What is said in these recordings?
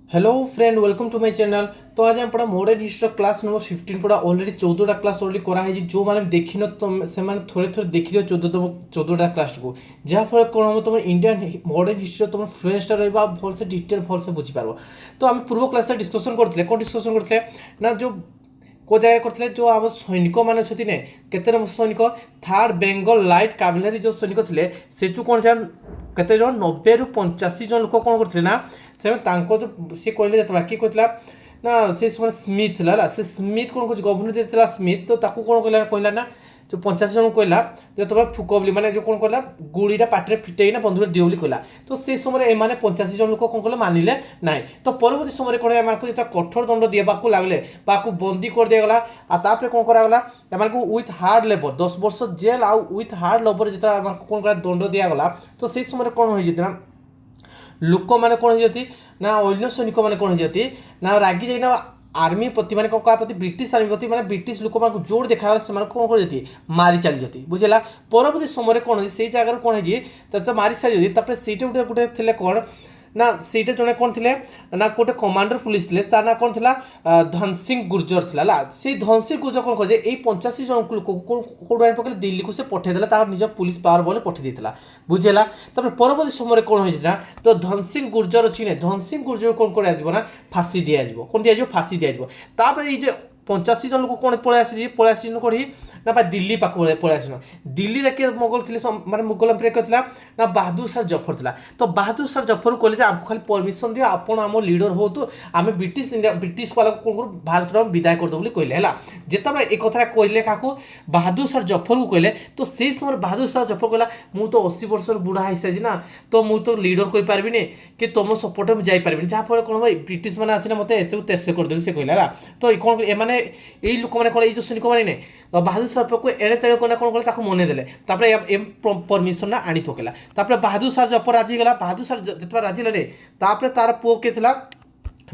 Hello friend welcome to my channel. तो आज हम पढ़ा मॉडर्न हिस्ट्री क्लास नंबर 15 पढ़ा ऑलरेडी 14टा क्लास ऑलरेडी कराई जो मैंने देखी न तो से थोड़े थोड़े देखी दियो 14टा क्लास को जहाँफल कौन हम तुम इंडियन मॉडर्न हिस्ट्री तुम फ्लुएंसटा रहा भल से डिटेल भल से बुझीपार। तो आम पूर्व क्लास डिस्कसन करते कौन डिस्कसन करते ना जो को जगह करते जो आम सैनिक मैंने अच्छे ने केते सैनिक थार्ड बेंगल लाइट कावलेरी जो सैनिक थे से कौन केते जन 90 ରୁ 85 जन लोक कौन करते ना से जो सी कहले जो किए कहला ना से समय स्मिथ है से स्मिथ कौन कह गवर्नर जो स्मिथ तो कौन कहला ना जो 85 जन कहला जो तुम फुक बोली माने जो कौन कहला गुड़ीटा पाटे फिटे ना बंधुक दियो बोली कहला। तो से समय एम 85 जन लोक कौन कहला मानिले ना। तो परवर्ती समय कौन एम जो कठोर दंड देवाक लगले बंदी कर दिगला आपर कौन करागला एम विथ हार्ड लेबर 10 वर्ष जेल आउ विथ हार्ड लेबर जो कौन कर दंड दिगला। तो से समय कौन हो लोक मैंने कौन होती ना अन्य सैनिक मैंने कौन होती ना रागी जाइना आर्मी प्रति मैंने क्या प्रति ब्रिटिश आर्मी प्रति मैंने ब्रिटिश लोक मैं जोर देखा से कौन कर मारी चली जाती बुझेगा। परवर्ती समय कौन हो से जगह कौन है मारी सारी जाती से गोटे गोटे थे कौन ना सीटे जड़े कौन थे ना गोटे कमांडर पुलिस थे तार ना कौन थी धन सिंह गुर्जर थी से धन सिंह गुर्जर कौन कहे ये 85 जन लोक कौन आनी पकड़े दिल्ली को से पठेदेला निज पुलिस पावर बोले पठे बुझेगा। तब परवर्ती समय कौन होना तो धन सिंह गुर्जर अच्छी ना धन सिंह गुर्जर कौन कर फाँसी दिज्व कौन दिज्व फाँसी दिज्व ये 85 जन लोक कौन पलि आसी कौटी ना दिल्ली पाक पलि आसन दिल्ली किए मोगल थे माने मुगल एम्पायर किए ना बहादुर शाह जफर था। तो बहादुर शाह जफर कहले आमको खाली परमिशन दियो आपण आम लीडर हो तो आम ब्रिटिश इंडिया ब्रिटिश वाला कौन कर भारत विदाय करदे बोली कहले है जिते एक कथा कहले क्या बहादुर शाह जफर को कहले। तो से समय बहादुर शाह जफर कहला मु तो 80 वर्ष बुढ़ा हो सारी ना तो मु तो लीडर कर पार्बनी कि तुम सपोर्ट में जापारि जहाँफल कौन भाई ब्रिटिश मैंने आसना मत ऐसे तेसे करदेवी से कहला। तो कौन एम यही लोक मैंने कौन ये सैनिक मैंने बहादुर शाह को एड़े तेड़े कौन कौन कले मने देले एम परमिशन आनी पकेला बहादुर शाह जफर राजी गला बहादुर शाह जिते राजी गले तार पुओ किए था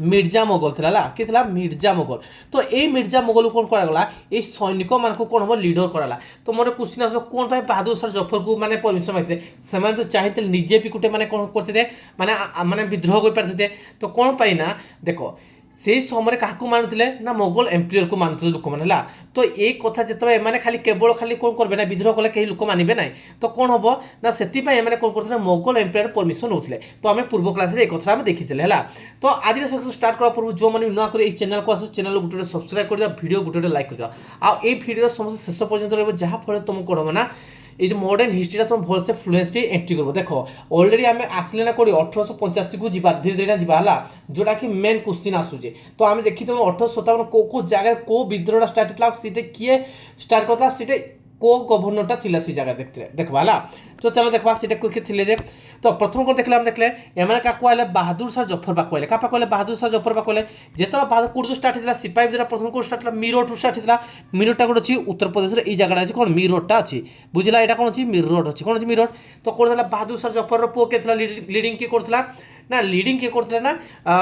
मिर्जा मोगल थी किए मिर्जा मोगल। तो ये मिर्जा मोगल कौन कराला ये सैनिक मान कौन हम लीडर कराला। तो मोर क्वेश्चन आस कौन पाई बहादुर शाह जफर को मैंने परमिशन मांगते से तो चाहते निजे भी गोटे मैंने कौन करते माने माने विद्रोह कर पारते। तो कौन पाई ना देख से समय क्या मानुले ना मोगल एम्पायर को मानुले लोक मैंने। तो ये कथा जो एम खाली केवल खाली कौन करेंगे ना विद्रोह कले कहीं लोक मानवे ना। तो कौन हम ना से कौन करते मोगल एम्पायर परमिशन नौते। तो आम पूर्व क्लास एक कथा देखी है। तो आज सेक्शन स्टार्ट करा पूर्व जो मैंने नुआ कर चैनल को आस चैनल गोटे सब्सक्राइब कर दिया वीडियो गोटे लाइक कर दिया आई भिडियो समस्त शेष पर्यटन रहा जहाँफल तुम कौन हम ना ये मॉडर्न हिस्ट्री तुम भलसे फ्लुएंसली एंट्री कर देख ऑलरेडी आम आसले ना कौड़ी 1885 को जीवा धीरे धीरे जीवा जोटा कि मेन क्वेश्चन आसूचे। तो आम देखी 1857 को जगह को विद्रोह स्टार्ट होता सीटे किए स्टार्ट करता सीटे को गवर्नरटा थी सी जगह देखते देखा है। तो चलो देखा सीटा थे जे तो प्रथम कौन देखले देखले एम क्या कहले बहादुर शाह जफर पाक कहले क्या कहले बहादुर शाह जफर पाक कहले जो बहादुर कौट स्टार्ट होता सिपाही जो प्रथम कौट स्टार्ट होता मीरठ स्टार्ट होता मीरठा गोटे अच्छी उत्तर प्रदेश ये जगह अच्छी कौन मीरठा अच्छी बुझला यहाँ कौन अच्छी मीरठ अच्छी कौन अच्छी मीरठ। तो कौन बहादुर शाह जफर पुओ किए लीडिंग किए करता ना लीडिंग किए करते ना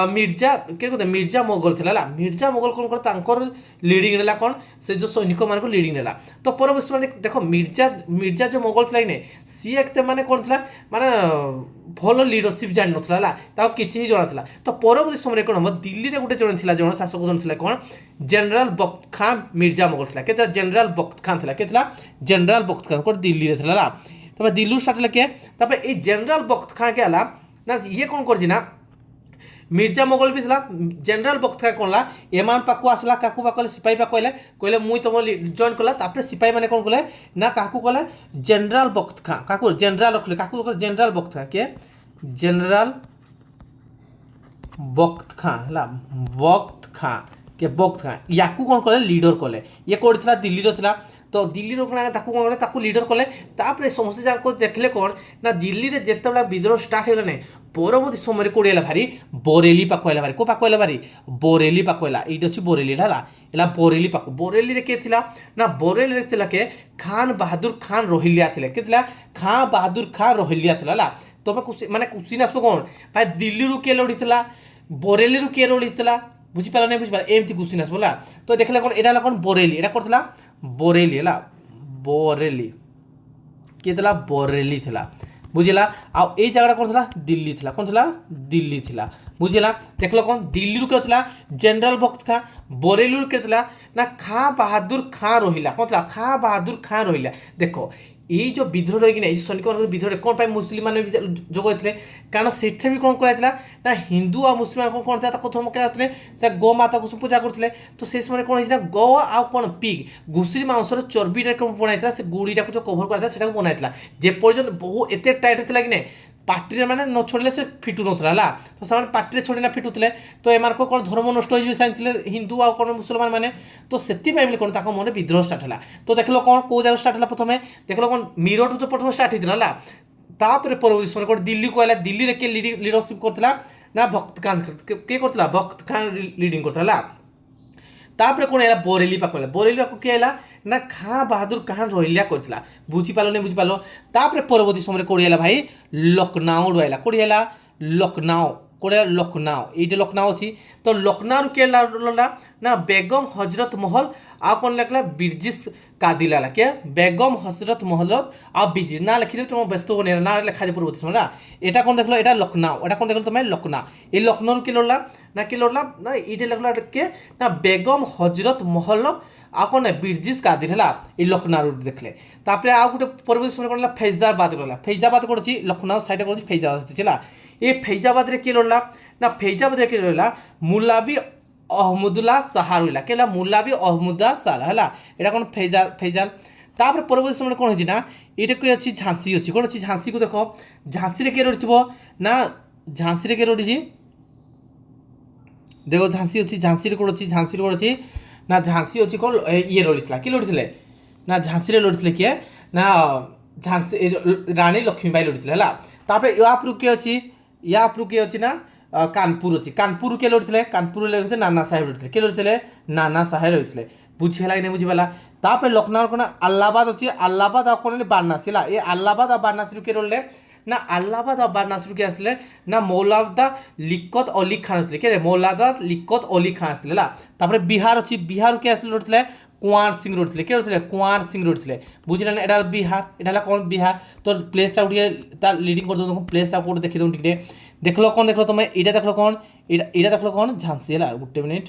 मिर्जा किए कहते मिर्जा मोगल थी मिर्जा मोगल कौन कर लीडिंग नेला कौन से जो सैनिक मान लीडिंग नेला। तो परवर्ती मैंने देख मिर्जा मिर्जा जो मोगल थी ने सी एक मैंने कौन था माने भल लीडरशिप जान ना किसी ही जना। तो परवर्ती समय कौन हम दिल्ली में गोटे जन थी जन शासक जन थी कौन जनरल बख्त खां मिर्जा मोगल थी के जनरल बख्त खां थी के जनरल बख्त खां कौन दिल्ली में थी तब दिल्ली स्टार्ट किए ये जनरल बख्त खां के आला ना ये कौन कर मिर्जा मोगल भी था जनरल बख्त खां कौन एमान पाक आसला क्या कहले सिपाही पाक कहले कहले मुई तुम जॉइन कला सिपाही मैंने कौन कले ना क्या कहले जनरल बख्त खां क्या जनरल रखले क्या जनरल बख्त खां के जनरल बख्त खां है बख्त खां के बख्त खां या कौन कले लीडर कले ये कौन था दिल्ली था। तो दिल्ली कौन कले लीडर कले समस्त जगह देखले कौन ना दिल्ली में जिते विद्रोह स्टार्ट होगा परवर्ती समय कौड़ी है भारी बरेली पाक है भारी को पाक है भारी बरेली पाक है ये अच्छी बरेली है बरेली पाक बरेली किए थी ना बरेली के खान बहादुर खान रोहिलिया थे किए खान बहादुर खान रोहिलिया थी। तो मैं क्वेश्चन आसो कौन भाई दिल्ली किए लड़ी बरेली किए लड़ी बुझीपार नहीं बुझीपार एमती क्वेश्चन आसो बोला। तो देखले कौन यहाँ कौन बरेली यहाँ कर बरेली है बरेली किए बरेली थी। ବୁଝିଲା। ଆଉ ଏଇ ଜାଗାଟା କ'ଣ ଥିଲା ଦିଲ୍ଲୀ ଥିଲା, କ'ଣ ଥିଲା ଦିଲ୍ଲୀ ଥିଲା ବୁଝିଲା। ଦେଖିଲ କ'ଣ ଦିଲ୍ଲୀରୁ କିଏ ଥିଲା ଜେନେରାଲ ଭକ୍ତ ଖାଁ, ବରେଲିରୁ କିଏ ଥିଲା ନା ଖାଁ ବାହାଦୁର ଖାଁ ରହିଲା, କ'ଣ ଥିଲା ଖାଁ ବାହାଦୁର ଖାଁ ରହିଲା। ଦେଖ ଏଇ ଯେଉଁ ବିଦ୍ରୋହ ରହିକିନା ଏଇ ସୈନିକମାନଙ୍କ ବିଦ୍ରୋହରେ କ'ଣ ପାଇଁ ମୁସଲିମ ମାନେ ଯୋଗ ହୋଇଥିଲେ, କାରଣ ସେଠି ବି କ'ଣ କରାଯାଇଥିଲା ନା ହିନ୍ଦୁ ଆଉ ମୁସଲିମ କ'ଣ ଥିଲା ତାକୁ ଧର୍ମ କରାଯାଉଥିଲେ, ସେ ଗୋମାତାକୁ ପୂଜା କରୁଥିଲେ। ତ ସେ ସମୟରେ କ'ଣ ହେଇଥିଲା ଗୋ ଆଉ କ'ଣ ପିଗ୍ ଘୁଷୁରୀ ମାଂସର ଚର୍ବିଟା କ'ଣ ବନାଇଥିଲା, ସେ ଗୁଡ଼ିଟାକୁ ଯେଉଁ କଭର କରାଯାଇଥିଲା ସେଟାକୁ ବନାଇଥିଲା। ଯେପର୍ଯ୍ୟନ୍ତ ବହୁ ଏତେ ଟାଇଟ୍ ଥିଲା କି ନାହିଁ ପାଟିରେ ମାନେ ନ ଛଡ଼ିଲେ ସେ ଫିଟୁ ନଥିଲା ହେଲା। ତ ସେମାନେ ପାଟିରେ ଛଡ଼ିନା ଫିଟୁଥିଲେ, ତ ଏମାନଙ୍କ କ'ଣ ଧର୍ମ ନଷ୍ଟ ହୋଇଯିବେ ଚାହିଁଥିଲେ ହିନ୍ଦୁ ଆଉ କ'ଣ ମୁସଲମାନ ମାନେ। ତ ସେଥିପାଇଁ ବୋଲି କ'ଣ ତାଙ୍କ ମନରେ ବିଦ୍ରୋହ ଷ୍ଟାର୍ଟ ହେଲା। ତ ଦେଖିଲ କ'ଣ କେଉଁ ଜାଗାରୁ ଷ୍ଟାର୍ଟ ହେଲା ପ୍ରଥମେ ଦେଖିଲ କ'ଣ ମିରଠୁ ତ ପ୍ରଥମେ ଷ୍ଟାର୍ଟ ହେଇଥିଲା ହେଲା। ତାପରେ ପରବର୍ତ୍ତୀ ସମୟରେ କ'ଣ ଦିଲ୍ଲୀକୁ ଆସିଲା। ଦିଲ୍ଲୀରେ କିଏ ଲିଡରସିପ୍ କରୁଥିଲା ନା ଭକ୍ତ ଖାଁ, କିଏ କରୁଥିଲା ଭକ୍ତ ଖାଁ লিডিং କରୁଥିଲା ହେଲା। ତାପରେ କ'ଣ ହେଲା ବରେଲି ପାଖକୁ ହେଲା। ବରେଲି ପାଖକୁ କିଏ ହେଲା ନା ଖାଁ ବାହାଦୁର ଖାଁ ରହିଲା କରିଥିଲା। ବୁଝିପାରିଲ ନାହିଁ ବୁଝିପାରିଲ। ତାପରେ ପରବର୍ତ୍ତୀ ସମୟରେ କୋଡ଼ି ହେଲା ଭାଇ ଲକ୍ଷ୍ନୌରୁ ଆଇଲା। କୋଡ଼ି ହେଲା ଲକ୍ଷ୍ନୌ, କୋଡ଼ି ହେଲା ଲକ୍ଷ୍ନୌ, ଏଇଠି ଲକ୍ଷ୍ନୌ ଅଛି। ତ ଲକ୍ଷ୍ନୌରୁ କିଏ ଲଢ଼ିଲା ନା ବେଗମ ହଜରତ ମହଲ ଆଉ କ'ଣ ଲେଖିଲା ବିର୍ଜିସ୍ କାଦିଲା ହେଲା। କିଏ ବେଗମ ହଜରତ ମହଲ ଆଉ ବିର୍ଜିସ୍ ନା ଲେଖିଦେବି ତୁମ ବ୍ୟସ୍ତ ହବନି ନା ଲେଖାଯିବ ପରବର୍ତ୍ତୀ ସମୟରେ। এটা কোন দেখলো এটা লখনৌ, এটা কোন দেখলো তুমি লখনৌ। এই লখনৌর কি লড়লা না কি লড়লা না এইটা লেখলো কে না বেগম হজরত মহল ଆଉ କ'ଣ ନା ବିର୍ଜିସ୍ କାଦିର ହେଲା ଏଇ ଲକ୍ଷ୍ନୌରୁ ଦେଖିଲେ। ତାପରେ ଆଉ ଗୋଟେ ପରବର୍ତ୍ତୀ ସମୟରେ କ'ଣ ହେଲା ଫୈଜାବାଦ ରହିଲା। ଫୈଜାବାଦ କ'ଣ ଅଛି ଲକ୍ଷ୍ନୌ ସାଇଡ଼୍ରେ କ'ଣ ଅଛି ଫୈଜାବାଦ ଅଛି ହେଲା। ଏ ଫୈଜାବାଦରେ କିଏ ଲଢ଼ିଲା ନା ଫୈଜାବାଦରେ କିଏ ରହିଲା ମୁଲାବି ଅହମ୍ମଦୁଲ୍ଲା ଶାହା ରହିଲା। କିଏ ହେଲା ମୁଲାବି ଅହମ୍ମଦୁଲ୍ଲା ଶାହା ହେଲା। ଏଇଟା କ'ଣ ଫୈଜାଲ। ତାପରେ ପରବର୍ତ୍ତୀ ସମୟରେ କ'ଣ ହେଇଛି ନା ଏଇଟା କିଏ ଅଛି ଝାନ୍ସୀ ଅଛି। କ'ଣ ଅଛି ଝାନ୍ସୀକୁ ଦେଖ, ଝାନ୍ସୀରେ କିଏ ରହିଥିବ ନା ଝାନ୍ସୀରେ କିଏ ରହିଛି ଦେଖ ଝାନ୍ସୀ ଅଛି। ଝାନ୍ସୀରେ କ'ଣ ଅଛି ଝାନ୍ସୀରେ କ'ଣ ଅଛି ନା ଝାନ୍ସୀ ଅଛି କ'ଣ ଇଏ ଲଢ଼ିଥିଲା କିଏ ଲଢ଼ିଥିଲେ ନା ଝାନ୍ସୀରେ ଲଢ଼ିଥିଲେ କିଏ ନା ଝାନ୍ସୀ ରାଣୀ ଲକ୍ଷ୍ମୀବାଇ ଲଢ଼ିଥିଲେ ହେଲା। ତାପରେ ୟା ଉପରୁ କିଏ ଅଛି ୟା ଉପରୁ କିଏ ଅଛି ନା କାନପୁର ଅଛି। କାନପୁର କିଏ ଲଢ଼ିଥିଲେ କାନପୁର ଲଢ଼ିଥିଲେ ନାନା ସାହେବ ଲଢ଼ିଥିଲେ। କିଏ ଲଢ଼ିଥିଲେ ନାନା ସାହେବ ରହିଥିଲେ। ବୁଝିହେଲା କି ନାହିଁ ବୁଝିପାରିଲା। ତାପରେ ଲକ୍ଷ୍ନୌର କ'ଣ ଆହ୍ଲାବାଦ ଅଛି। ଆହ୍ଲାବାଦ ଆଉ କ'ଣ ବାରାଣାସୀ ହେଲା। ଏ ଆହ୍ଲାବାଦ ଆଉ ବାରାଣାସୀରୁ କିଏ ଲଢ଼ିଲେ ନା ଆହ୍ଲାବାଦ ଆଉ ବାରାଣାସୀରୁ କିଏ ଆସିଥିଲେ ନା ମୌଲାଦା ଲିକତ ଅଲି ଖାନ ଆସିଥିଲେ। କିଏ ମୌଲାଦା ଲିକତ ଅଲି ଖାନ ଆସିଥିଲେ ହେଲା। ତାପରେ ବିହାର ଅଛି। ବିହାରରୁ କିଏ ଆସିଥିଲେ ଲଢ଼ିଥିଲେ କୁଆଁର ସିଂ ଲଢ଼ିଥିଲେ। କିଏ ଲଢ଼ିଥିଲେ କୁଆଁର ସିଂ ଲଢ଼ିଥିଲେ। ବୁଝିଲେ ନା ଏଇଟା ବିହାର, ଏଇଟା ହେଲା କ'ଣ ବିହାର। ତ ପ୍ଲେସ୍ଟା ଟିକେ ତା লিডিং କରିଦେଉ ପ୍ଲେସ୍ଟା କେଉଁଠି ଦେଖିଦେଉ ଟିକେ ଦେଖିଲ କ'ଣ ଦେଖିଲ ତୁମେ ଏଇଟା ଦେଖିଲ କ'ଣ ଏଇଟା ଦେଖିଲ କ'ଣ ଝାନ୍ସୀ ହେଲା। ଗୋଟେ ମିନିଟ୍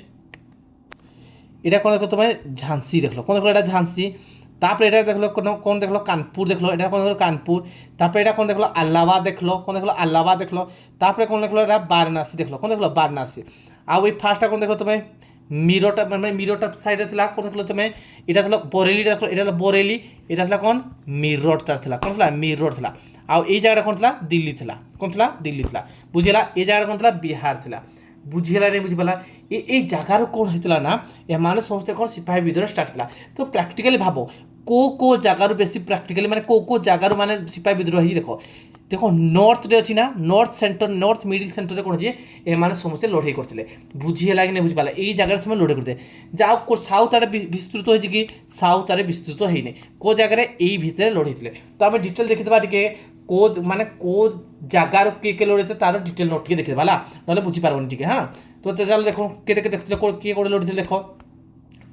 এটা কোন দেখলো তোমার ঝান্সি দেখলো কোন দেখলো এটা ঝান্সি। তারপরে এটা দেখলো কোন দেখলো কানপুর দেখলো এটা কোন দেখলো কানপুর। তারপরে এটা কোন দেখলো আহ্লাবাদ দেখলো কোন দেখলো আহ্লাবাদ দেখলো। তারপরে কোন দেখলো এটা বারাণসী দেখলো কোন দেখলো বারাণসী। আর ওই ফার্স্টটা কোন দেখলো তুমি মিরোটা মানে মিরোটা সাইডে ଥିଲା কোন দেখলো তুমি এটা ছিল বরেলি দেখলো এটা হলো বরেলি এটা ଥିଲା কোন মিরোটটা ଥିଲା কোন ଥିଲା মিরোট ଥିଲା। ଆଉ ଏଇ ଜାଗାଟା କ'ଣ ଥିଲା ଦିଲ୍ଲୀ ଥିଲା। କ'ଣ ଥିଲା ଦିଲ୍ଲୀ ଥିଲା ବୁଝିଲା। ଏ ଜାଗାଟା କ'ଣ ଥିଲା ବିହାର ଥିଲା। ବୁଝିହେଲା ନାହିଁ ବୁଝିପାରିଲା। ଏଇ ଜାଗାରୁ କ'ଣ ହେଇଥିଲା ନା ଏମାନେ ସମସ୍ତେ କ'ଣ ସିପାହୀ ବିଦ୍ରୋହ ଷ୍ଟାର୍ଟ ଥିଲା। ତ ପ୍ରାକ୍ଟିକାଲି ଭାବ କେଉଁ ଜାଗାରୁ ବେଶୀ ପ୍ରାକ୍ଟିକାଲି ମାନେ କେଉଁ ଜାଗାରୁ ମାନେ ସିପାହୀ ବିଦ୍ରୋହ ହେଇଛି ଦେଖ ଦେଖ ନର୍ଥରେ ଅଛି ନା ନର୍ଥ ସେଣ୍ଟର ନର୍ଥ ମିଡ଼ିଲ୍ ସେଣ୍ଟରରେ କ'ଣ ଅଛି ଏମାନେ ସମସ୍ତେ ଲଢ଼େଇ କରିଥିଲେ। ବୁଝିହେଲା କି ନାହିଁ ବୁଝିପାରିଲା। ଏଇ ଜାଗାରେ ସେମାନେ ଲଢ଼େଇ କରିଥିଲେ। ଯାଉ ସାଉଥ୍ ଆଡ଼େ ବିସ୍ତୃତ ହେଇଛି କି ସାଉଥ୍ ଆଡ଼େ ବିସ୍ତୃତ ହେଇନି କେଉଁ ଜାଗାରେ ଏଇ ଭିତରେ ଲଢ଼େଇଥିଲେ। ତ ଆମେ ଡିଟେଲ୍ ଦେଖିଦେବା ଟିକେ କେଉଁ ମାନେ କେଉଁ ଜାଗାରୁ କିଏ କିଏ ଲଢ଼ିଥିଲେ ତାର ଡିଟେଲ୍ ନୋଟ୍ ଟିକେ ଦେଖିଦେବା ହେଲା ନହେଲେ ବୁଝିପାରିବନି ଟିକେ ହଁ। ତ ଚାଲ ଦେଖ କିଏ ଦେଖୁଥିଲେ କିଏ କେଉଁଠି ଲଢ଼ିଥିଲେ ଦେଖ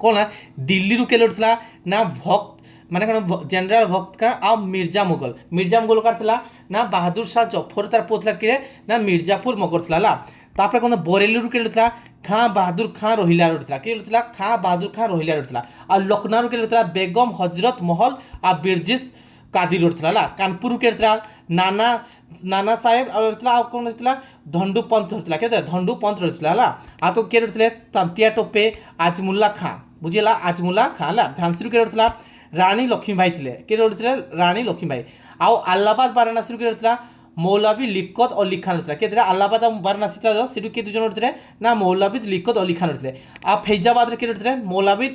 କ'ଣ ନା ଦିଲ୍ଲୀରୁ କିଏ ଲଢ଼ିଥିଲା ନା ଭକ୍ତ ମାନେ କ'ଣ ଜେନେରାଲ ଭକ୍ତ ଖାଁ ଆଉ ମିର୍ଜା ମୁଗଲ। ମିର୍ଜା ମୁଗଲ କାହାର ଥିଲା ନା ବାହାଦୁର ଶାହ ଜଫର ତାର ପୁଅ ଥିଲା କିଏ ନା ମିର୍ଜାପୁର ମଗର ଥିଲା ହେଲା। ତାପରେ କ'ଣ ବରେଲିରୁ କିଏ ଲଢ଼ିଥିଲା ଖାଁ ବାହାଦୁର ଖାଁ ରୋହିଲା ଲଢ଼ିଥିଲା। କିଏ ଲଢ଼ିଥିଲା ଖାଁ ବାହାଦୁର ଖାଁ ରୋହିଲା ଲଢ଼ିଥିଲା। ଆଉ ଲକ୍ଷ୍ନୌରୁ କିଏ ଲଢ଼ିଥିଲା ବେଗମ ହଜରତ ମହଲ ଆଉ ବିର୍ଜିସ୍ କାଦିର ଲଢ଼ିଥିଲା ହେଲା। କାନପୁରରୁ କିଏ ଲଢ଼ିଥିଲା ନାନା ସାହେବ ଆଉ ଲଢ଼ିଥିଲା। ଆଉ କ'ଣ ଲଢ଼ିଥିଲା ଧଣ୍ଡୁ ପନ୍ତ ଲଢ଼ିଥିଲା। କେତେ ଧଣ୍ଡୁ ପନ୍ତ ଲଢ଼ିଥିଲା ହେଲା। ଆଉ ତ କିଏ ଲଢ଼ିଥିଲେ ତାନ୍ତିଆ ଟୋପେ ଆଜମୁଲ୍ଲା ଖାଁ ବୁଝିହେଲା ଆଜମୁଲ୍ଲା ଖାଁ ହେଲା। ଝାନ୍ସୀରୁ କିଏ ଲଢ଼ିଥିଲା ରାଣୀ ଲକ୍ଷ୍ମୀବାଇ ଥିଲେ। କିଏ ଲଢ଼ିଥିଲେ ରାଣୀ ଲକ୍ଷ୍ମୀବାଇ। ଆଉ ଆହ୍ଲାବାଦ ବାରାଣାସୀରୁ କିଏ ଲଢ଼ିଥିଲା ମୌଲାବି ଲିକତ ଅଲି ଖାନ ଲଢ଼ିଥିଲା। କିଏ ଥିଲା ଆହ୍ଲାବାଦ ଆଉ ବାରାଣାସୀ ଥିଲା ସେଠୁ କିଏ ଦୁଇ ଜଣ ଲଢ଼ିଥିଲେ ନା ମୌଲାବିଦ ଲିକତ ଅଲି ଖାନ ଲଢ଼ିଥିଲେ। ଆଉ ଫୈଜାବାଦରେ କିଏ ଲଢ଼ିଥିଲେ ମୌଲାବିଦ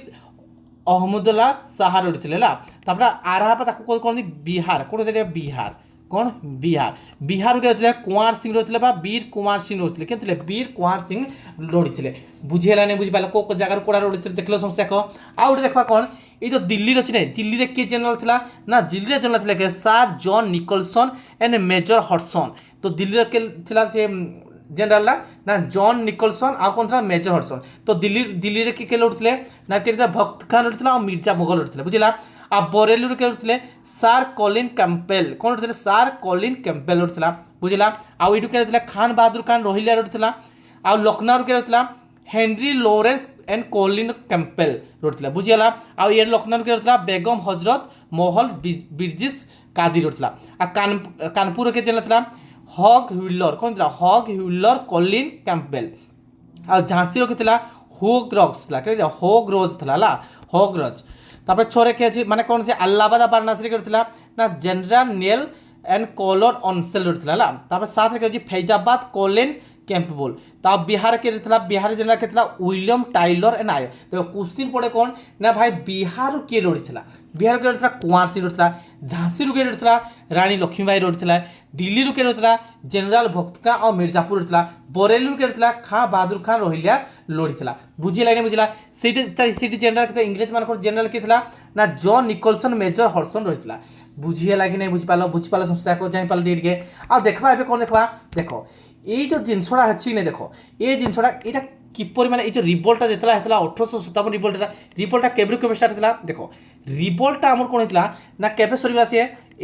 ଅହମ୍ମଦୁଲ୍ଲା ଶାହା ଲଢ଼ିଥିଲେ ହେଲା। ତାପରେ ଆରାହାବାଦ ତାକୁ କହନ୍ତି ବିହାର କ'ଣ ବିହାର କ'ଣ ବିହାର। ବିହାରରୁ କିଏ ଲଢ଼ିଥିଲେ କୁଆଁର ସିଂ ଲଢ଼ିଥିଲେ ବା ବୀର କୁମାର ସିଂ ଲଢ଼ିଥିଲେ। କିଏ ଥିଲେ ବୀର କୁମାର ସିଂ ଲଢ଼ିଥିଲେ। ବୁଝିହେଲାନି ବୁଝିପାରିଲ କେଉଁ ଜାଗାରୁ କୋଡ଼ା ଲଢ଼ିଥିଲେ ଦେଖିଲ ସମସ୍ତେ ଦେଖ। ଆଉ ଗୋଟେ ଦେଖିବା କ'ଣ ଏଇ ଯେଉଁ ଦିଲ୍ଲୀରେ ଅଛି ନାହିଁ ଦିଲ୍ଲୀରେ କିଏ ଜେନେରାଲ ଥିଲା ନା ଦିଲ୍ଲୀରେ ଜେନେରାଲ ଥିଲା କିଏ sir John Nicholson and major Hodson. ତ ଦିଲ୍ଲୀରେ କିଏ ଥିଲା ସେ ଜେନେରାଲ ନା ଜନ୍ ନିକଲସନ୍ ଆଉ କ'ଣ ଥିଲା ମେଜର ହଡସନ୍। ତ ଦିଲ୍ଲୀରେ କିଏ କିଏ ଲଢ଼ୁଥିଲେ ନା କିଏ ଥିଲା ଭକ୍ତ ଖାଁ ଲଢ଼ିଥିଲା ଆଉ ମିର୍ଜା ମୁଗଲ ଲଢ଼ିଥିଲେ ବୁଝିଲା। आ बरेली के उठिले सार कलिन कैंपेल कौन उठिले सार कलिन कैंपेल उठिला बुझिला आउ इटु के उठिला खान बहादुर खान रोहिला उठिला आ लखनऊ के उठिला हेनरी लॉरेंस एंड कलिन कैंपेल उठिला बुझिला आ ये लखनऊ के उठिला बेगम हजरत महल बिरजिस कादिर उठिला आ कानपुर के चलता हग ह्यूलर कौन था हग ह्यूलर कलिन कैंपेल आ झांसी रखी होग रॉक्स होग रोज था होग रोज तापर छोरे के माने कौन से अल्लाहाबाद बारनासरी करथिला ना जनरल नेल एंड कॉलर ऑनसेल करथिला तापर साथ के फैजाबाद कॉलिन कैंपबल ता बिहार के रथिला बिहार जनरल के विलियम टाइलर एंड आयो देखो क्वेश्चन पड़े कौन ना भाई बिहार के लड़ीला बिहार के लड़ीला कुंवर सिंह लड़ीला झांसी के लड़ीला रानी लक्ष्मीबाई लड़ीला दिल्ली के लड़ीला जनरल भक्तका और मिर्जापुर लड़ीला बरेली के लड़ीला खां बहादुर खान रोहिल्या लड़ीला बुझिला बुझिला सीटी जनरल के इंग्रेज मान जनरल के ना जॉन निकोलसन मेजर हॉर्सन रही बुझीला कि नहीं बुझिपाल समस्या को जापाल टे आ देखा ए कौन देखा देख ये जो जिनसटा अच्छी नहीं देख ये जिनसटा यहाँ किपर माने जो रिवोल्टा जो होता 1857 रिवोल्टा केवे स्टार्ट होता देख रिवोल्टा आम कौन होता ना केवे सर सी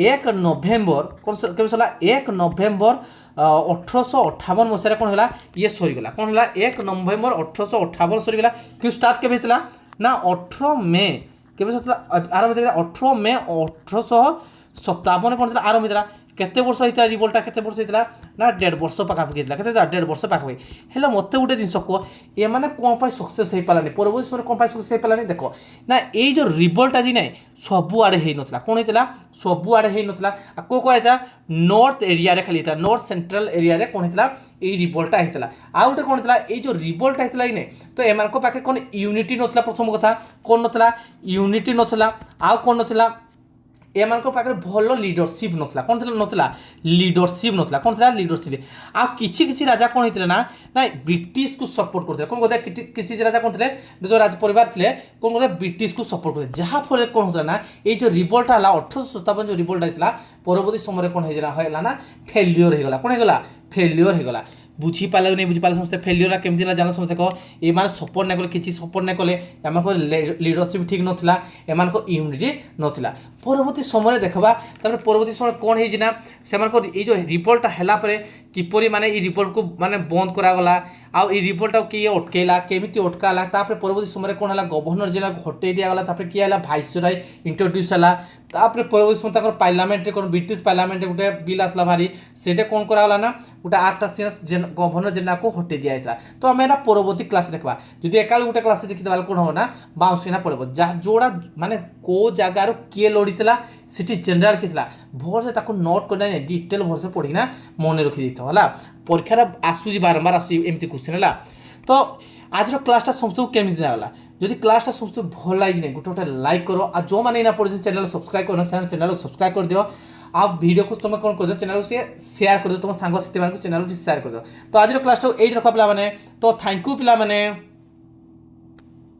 1 नवेम्बर कौन के सरला 1 नवेम्बर 1858 मसीह कौन है ये सरीगला कौन है 1 नवेम्बर 1858 सरीगला क्यों स्टार्ट के ना 18 मे के आरंभ होता 18 मे 1857 कौन आरंभ होता केते वर्ष होता रिवोल्टा केते वर्ष होता ना 1.5 वर्ष पाखापाखि होता केते 1.5 वर्ष पाखापाखि हेल्ला मत गोटे जिनस कह ये मैंने कौन सक्सेस हो पारानी परवर्ती समय कौन सक्सेस हो पारानी देख ना ये जो रिवोल्टा जी ना सबुआड़े हो ना कौन होता सबुआड़े हो ना को कहता नॉर्थ एरिया रे खाली नॉर्थ सेंट्रल एरिया रे कौन होता ये रिवोल्टा होता आउ गोटे कौन होता ये जो रिवोल्टा होता कि तो एम पाखे कौन यूनिटी नाला प्रथम कथा कौन नाला यूनिटी नाला आउ कौन नाला एम पाखे भल लीडरशिप नाला कौन नाला लीडरशिप नाला कौन था लीडरशिप आ किसी राजा कौन होता ना ना ब्रिटिश को सपोर्ट करते कौन कहते किसी राजा कौन थे जो राज परिवार थे कौन कहते ब्रिटिश को सपोर्ट करते जहाँफल कौन होता ना ये जो रिवोल्टा है 1857 जो रिवोल्टा होता परवर्ती समय कौन होगा ना फेल्योर होगा कौन होगा फेल्योर होगा बुझीपारे नहीं बुझीपारे समस्ते फेल्योर केमती जान समस्ते कह ये सपोर्ट नहीं कले किसी सपोर्ट नहीं कले एम लीडरशिप ठीक नाला एम यूनिटी नाला परवर्ती समय देखा परवर्ती समय कौन होना से जो रिवोल्टा है किपरि माने ये रिवोल्ट को माने बंद करागला आउ रिवोल्टा किए अटकेला केमी अटकाला परवर्ती समय कौन है गवर्नर जनरल को हटई दिगला किए है भाइसराय इंट्रोड्यूस है परवर्ती समय पार्लियामेंट कौन ब्रिटिश पार्लियामेंट गोटे बिल आसला भारी से कौन करागला ना गोटे आक्ट आस गवर्नर जनरल को हटई दिया तो आम एना परवर्ती क्लास देखा जब एका गोटे क्लास देखी कौन हम ना बाउंस पड़ो जोड़ा माने को जगार किए लड़ीला सीटी जनरल किला भल से नोट करना डिटेल भल से पढ़ीना मन रखी है परीक्षार आसूँ बारंबार आसमती क्वेश्चन है तो आज क्लासटा समस्त केमी दिगला जदि क्लासटा समस्त भल लगे गोटे गोटे लाइक करो आ जो मैंने पढ़े चैनल सब्सक्राइब कर चैनल सब्सक्राइब कर दियो आप वीडियो को तुम कौन कर चैनल से शेयर कर दो तुम सांग साथी चैनल शेयर कर दो तो आज क्लासटा यही रखा पे तो थैंक यू पे।